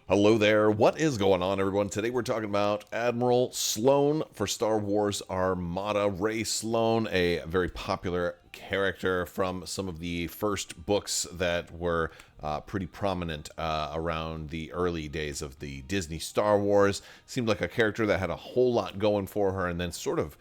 Hello there. What is going on, everyone? Today we're talking about Admiral Sloane for Star Wars Armada. Rey Sloane, a very popular character from some of the first books that were pretty prominent around the early days of the Disney Star Wars. Seemed like a character that had a whole lot going for her, and then sort of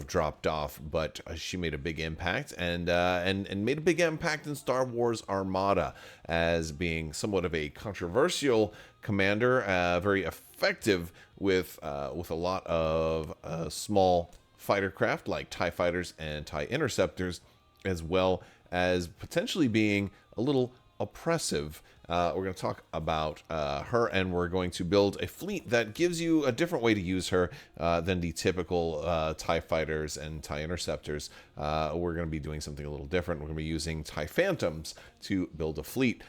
dropped off, but she made a big impact and made a big impact in Star Wars Armada as being somewhat of a controversial commander, very effective with a lot of small fighter craft like TIE fighters and TIE interceptors, as well as potentially being a little oppressive. We're going to talk about her, and we're going to build a fleet that gives you a different way to use her than the typical TIE fighters and TIE interceptors. We're going to be doing something a little different. We're going to be using TIE Phantoms to build a fleet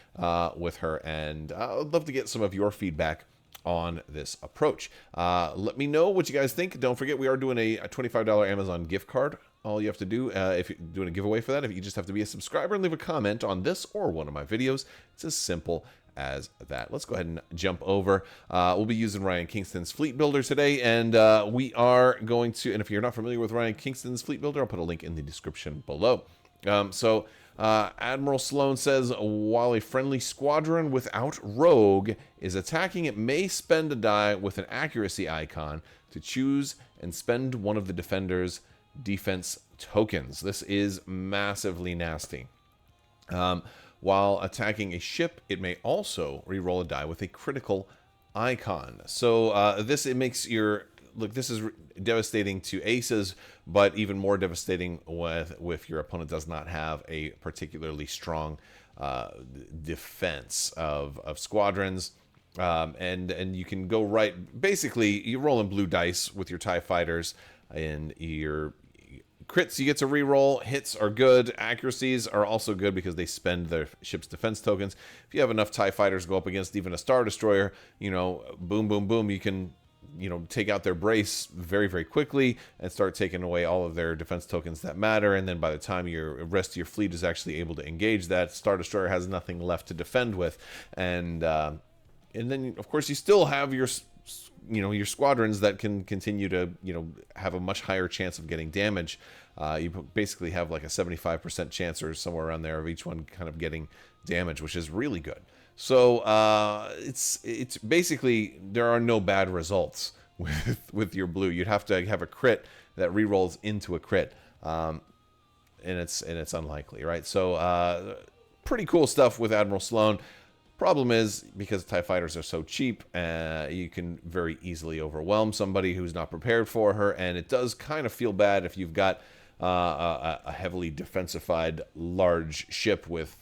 with her, and I'd love to get some of your feedback on this approach. Let me know what you guys think. Don't forget, we are doing a $25 Amazon gift card. All you have to do, if you're doing a giveaway for that, if you just have to be a subscriber and leave a comment on this or one of my videos. It's as simple as that. Let's go ahead and jump over. We'll be using Ryan Kingston's Fleet Builder today, and we are going to, and if you're not familiar with Ryan Kingston's Fleet Builder, I'll put a link in the description below. Admiral Sloane says, while a friendly squadron without rogue is attacking, it may spend a die with an accuracy icon to choose and spend one of the defender's defense tokens. This is massively nasty. While attacking a ship, it may also reroll a die with a critical icon. So it makes your look. This is devastating to aces, but even more devastating if your opponent does not have a particularly strong defense of squadrons. And you can go right. Basically, you're rolling blue dice with your TIE fighters, and your crits you get to reroll. Hits are good. Accuracies are also good because they spend their ship's defense tokens. If you have enough TIE fighters go up against even a Star Destroyer, boom, boom, boom, you can, take out their brace very, very quickly and start taking away all of their defense tokens that matter. And then by the time your rest of your fleet is actually able to engage, that Star Destroyer has nothing left to defend with. And then, of course, you still have your squadrons that can continue to, have a much higher chance of getting damage. You basically have like a 75% chance or somewhere around there of each one kind of getting damage, which is really good. So it's basically, there are no bad results with your blue. You'd have to have a crit that rerolls into a crit, and it's unlikely, right? So pretty cool stuff with Admiral Sloane. Problem is, because TIE fighters are so cheap, you can very easily overwhelm somebody who's not prepared for her, and it does kind of feel bad if you've got a heavily defensified large ship with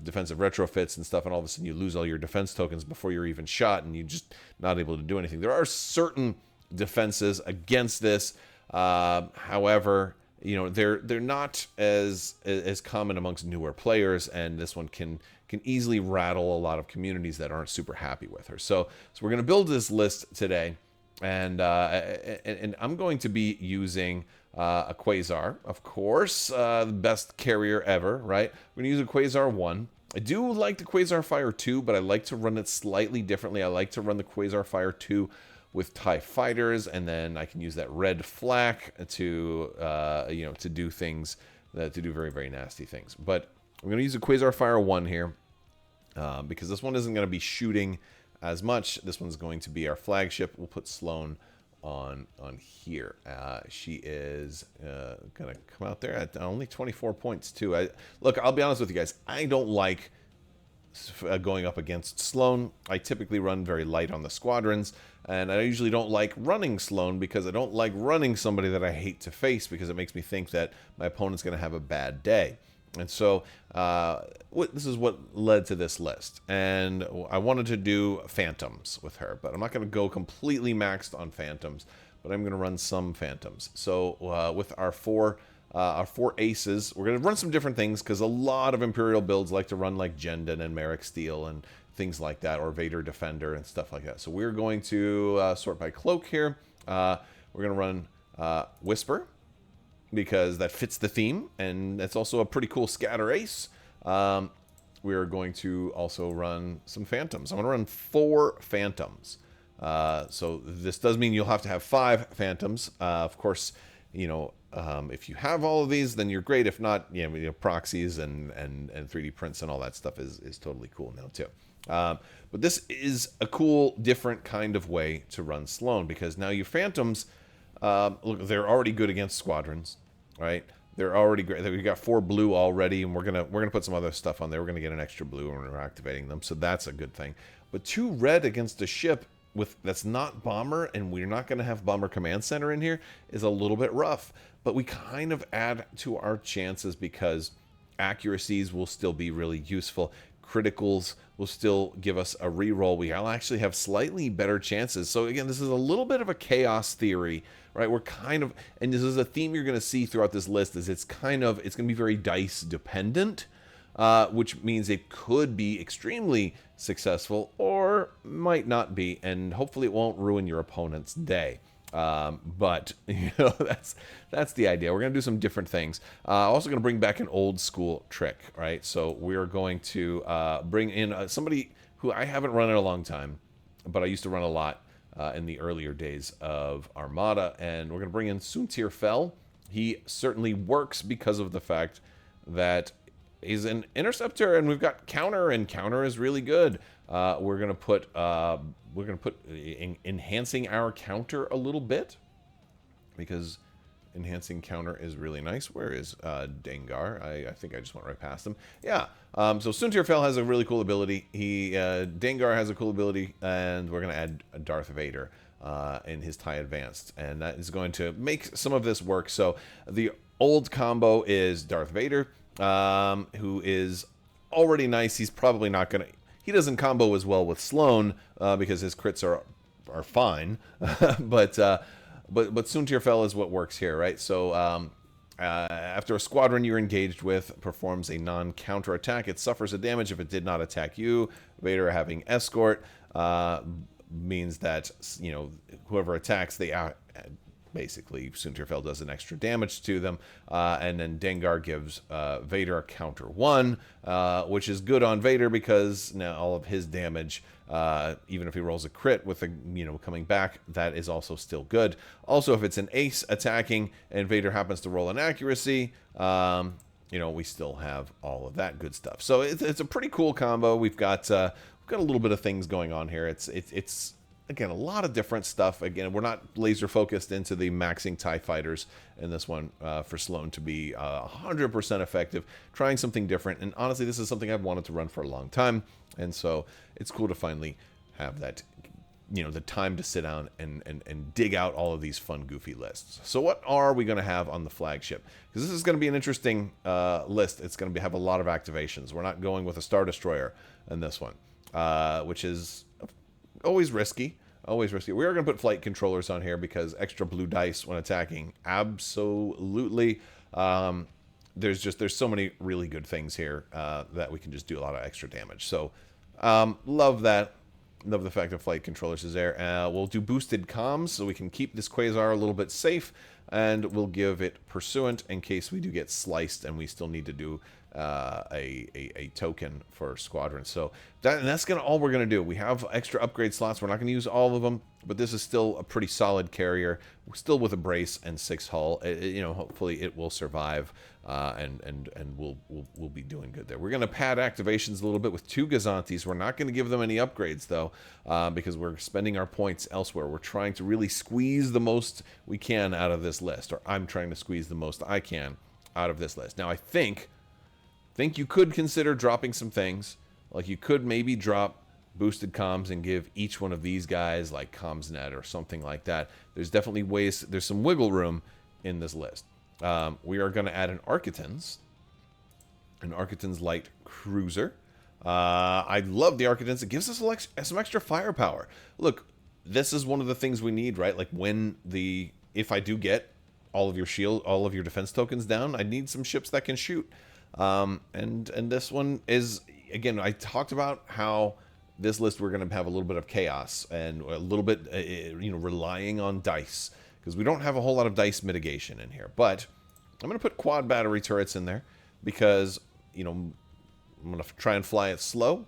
defensive retrofits and stuff, and all of a sudden you lose all your defense tokens before you're even shot, and you're just not able to do anything. There are certain defenses against this, however, they're not as common amongst newer players, and this one can easily rattle a lot of communities that aren't super happy with her. So we're going to build this list today, and I'm going to be using a Quasar, of course, the best carrier ever, right? We're going to use a Quasar 1. I do like the Quasar Fire 2, but I like to run it slightly differently. I like to run the Quasar Fire 2 with TIE fighters, and then I can use that red flak to do things, to do very, very nasty things. But I'm going to use a Quasar Fire 1 here, because this one isn't going to be shooting as much. This one's going to be our flagship. We'll put Sloane on here. She is going to come out there at only 24 points too. Look, I'll be honest with you guys. I don't like going up against Sloane. I typically run very light on the squadrons, and I usually don't like running Sloane because I don't like running somebody that I hate to face, because it makes me think that my opponent's going to have a bad day. And so this is what led to this list. And I wanted to do Phantoms with her, but I'm not going to go completely maxed on Phantoms, but I'm going to run some Phantoms. So with our four aces, we're going to run some different things, because a lot of Imperial builds like to run like Jendon and Merrick Steel and things like that, or Vader Defender and stuff like that. So we're going to sort by cloak here. We're going to run Whisper, because that fits the theme, and it's also a pretty cool scatter ace. we're going to also run some Phantoms. I'm going to run 4 Phantoms. So this does mean you'll have to have 5 Phantoms. Of course, if you have all of these, then you're great. If not, proxies and 3D prints and all that stuff is totally cool now too. But this is a cool, different kind of way to run Sloane, because now your Phantoms, look, they're already good against squadrons, right? They're already great. We got 4 blue already, and we're gonna put some other stuff on there. We're gonna get an extra blue when we're activating them, so that's a good thing. But 2 red against a ship that's not bomber, and we're not gonna have bomber command center in here, is a little bit rough. But we kind of add to our chances because accuracies will still be really useful. Criticals will still give us a reroll. We'll actually have slightly better chances. So again, this is a little bit of a chaos theory, right? We're kind of, and this is a theme you're going to see throughout this list, is it's going to be very dice dependent, which means it could be extremely successful or might not be, and hopefully it won't ruin your opponent's day. But that's the idea. We're going to do some different things. Also going to bring back an old school trick, right? So we're going to bring in somebody who I haven't run in a long time, but I used to run a lot in the earlier days of Armada, and we're going to bring in Suntir Fel. He certainly works because of the fact that he's an interceptor, and we've got counter, and counter is really good. We're gonna put enhancing our counter a little bit, because enhancing counter is really nice. Where is Dengar? I think I just went right past him. Yeah. So Suntir Fel has a really cool ability. Dengar has a cool ability, and we're gonna add Darth Vader in his TIE Advanced, and that is going to make some of this work. So the old combo is Darth Vader, who is already nice. He's probably not gonna. He doesn't combo as well with Sloane because his crits are fine, but Suntir Fel is what works here, right? So after a squadron you're engaged with performs a non-counter attack, it suffers a damage if it did not attack you. Vader having escort means that whoever attacks, basically Suntir Fel does an extra damage to them, and then Dengar gives Vader a counter 1, which is good on Vader because now all of his damage, even if he rolls a crit with coming back, that is also still good. Also, if it's an ace attacking and Vader happens to roll an accuracy, we still have all of that good stuff. So it's a pretty cool combo. We've got a little bit of things going on here. It's again, a lot of different stuff. Again, we're not laser focused into the maxing TIE fighters in this one for Sloane to be 100% effective. Trying something different. And honestly, this is something I've wanted to run for a long time. And so it's cool to finally have that, the time to sit down and dig out all of these fun, goofy lists. So what are we going to have on the flagship? Because this is going to be an interesting list. It's going to have a lot of activations. We're not going with a Star Destroyer in this one, which is always risky. Always risky. We are going to put flight controllers on here because extra blue dice when attacking. Absolutely. There's so many really good things here that we can just do a lot of extra damage. So love that. Love the fact that flight controllers is there. We'll do boosted comms so we can keep this Quasar a little bit safe, and we'll give it pursuant in case we do get sliced and we still need to do a token for squadron. So that's all we're gonna do. We have extra upgrade slots. We're not gonna use all of them, but this is still a pretty solid carrier. We're still with a brace and 6 hull. Hopefully it will survive, and we'll be doing good there. We're gonna pad activations a little bit with 2 Gazantis. We're not gonna give them any upgrades though, because we're spending our points elsewhere. We're trying to really squeeze the most we can out of this list, or I'm trying to squeeze the most I can out of this list. Now I think you could consider dropping some things. Like you could maybe drop boosted comms and give each one of these guys like CommsNet or something like that. There's definitely ways, there's some wiggle room in this list. We are going to add an Architans light cruiser. I love the Architans. It gives us some extra firepower. Look, this is one of the things we need, right? Like if I do get all of your defense tokens down, I need some ships that can shoot. And this one is, again, I talked about how this list we're going to have a little bit of chaos and a little bit, relying on dice, because we don't have a whole lot of dice mitigation in here. But I'm going to put quad battery turrets in there because, I'm going to try and fly it slow.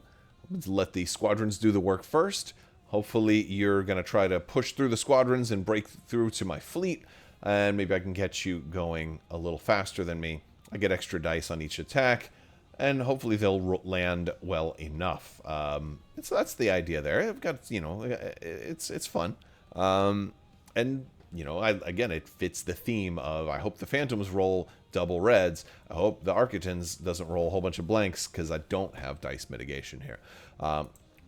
Let the squadrons do the work first. Hopefully you're going to try to push through the squadrons and break through to my fleet. And maybe I can get you going a little faster than me. I get extra dice on each attack. And hopefully they'll land well enough. So that's the idea there. I've got, you know, it's fun. And, you know, again, it fits the theme of I hope the Phantoms roll double reds. I hope the Architans doesn't roll a whole bunch of blanks because I don't have dice mitigation here.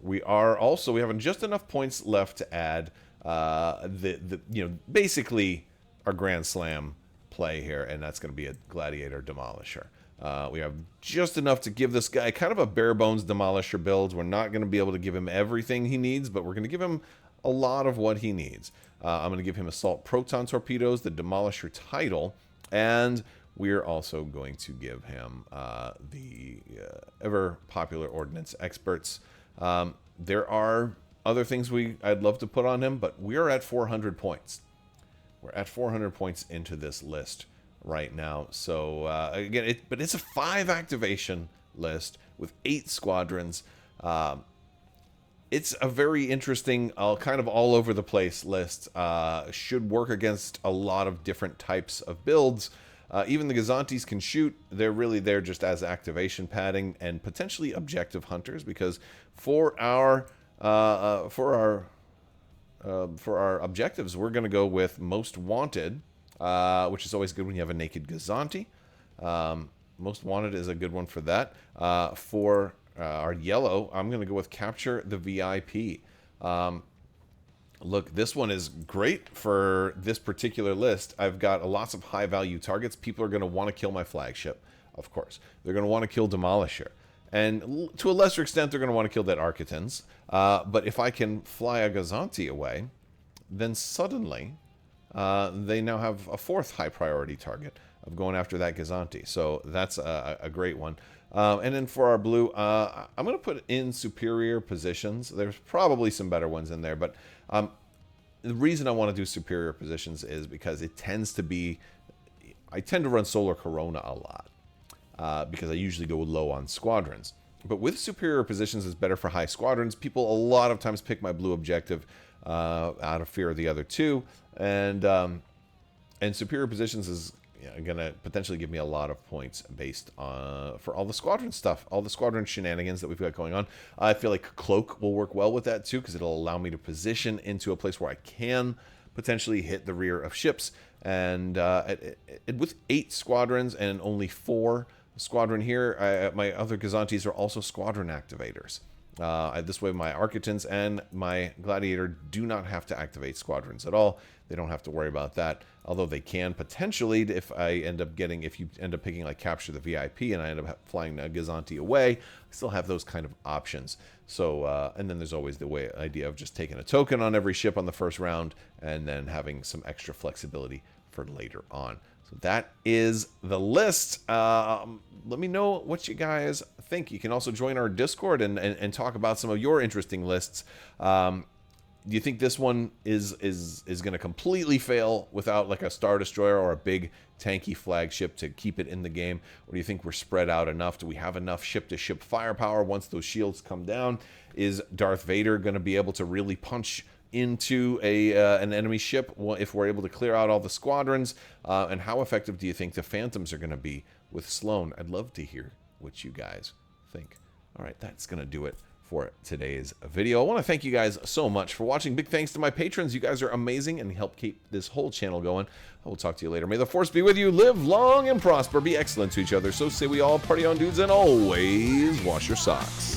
We have just enough points left to add basically our Grand Slam play here, and that's going to be a Gladiator Demolisher. We have just enough to give this guy kind of a bare bones Demolisher build. We're not going to be able to give him everything he needs, but we're going to give him a lot of what he needs. I'm going to give him Assault Proton Torpedoes, the Demolisher title, and we're also going to give him the ever popular Ordnance Experts. There are other things I'd love to put on him, but we're at 400 points. We're at 400 points into this list right now. So again, it's a 5 activation list with 8 squadrons. It's a very interesting, kind of all over the place list. Should work against a lot of different types of builds. Even the Gazantes can shoot. They're really there just as activation padding and potentially objective hunters, because for our objectives, we're going to go with Most Wanted, which is always good when you have a naked Gazante. Most Wanted is a good one for that. For our yellow, I'm going to go with Capture the VIP. Look, this one is great for this particular list. I've got lots of high-value targets. People are going to want to kill my flagship, of course. They're going to want to kill Demolisher. And to a lesser extent, they're going to want to kill that Architans. But if I can fly a Gazante away, then suddenly they now have a 4th high-priority target of going after that Gazante. So that's a great one. And then for our blue, I'm going to put in superior positions. There's probably some better ones in there, but the reason I want to do superior positions is because it tends to be, I tend to run Solar Corona a lot because I usually go low on squadrons. But with superior positions, it's better for high squadrons. People a lot of times pick my blue objective out of fear of the other two, and superior positions is going to potentially give me a lot of points based on for all the squadron stuff, all the squadron shenanigans that we've got going on. I feel like Cloak will work well with that too, because it'll allow me to position into a place where I can potentially hit the rear of ships. And with 8 squadrons and only 4 squadron here, my other Gazantes are also squadron activators. This way my Architans and my Gladiator do not have to activate squadrons at all. They don't have to worry about that, although they can potentially if you end up picking like Capture the VIP and I end up flying a Gazante away. I still have those kind of options. So and then there's always the idea of just taking a token on every ship on the first round and then having some extra flexibility for later on. So that is the list. Let me know what you guys think. You can also join our Discord and talk about some of your interesting lists. Do you think this one is going to completely fail without like a Star Destroyer or a big tanky flagship to keep it in the game? Or do you think we're spread out enough? Do we have enough ship-to-ship firepower once those shields come down? Is Darth Vader going to be able to really punch into an enemy ship if we're able to clear out all the squadrons? And how effective do you think the Phantoms are going to be with Sloane? I'd love to hear what you guys think. All right, that's going to do it for today's video. I want to thank you guys so much for watching. Big thanks to my patrons. You guys are amazing and help keep this whole channel going. I will talk to you later. May the Force be with you. Live long and prosper. Be excellent to each other. So say we all. Party on, dudes, and always wash your socks.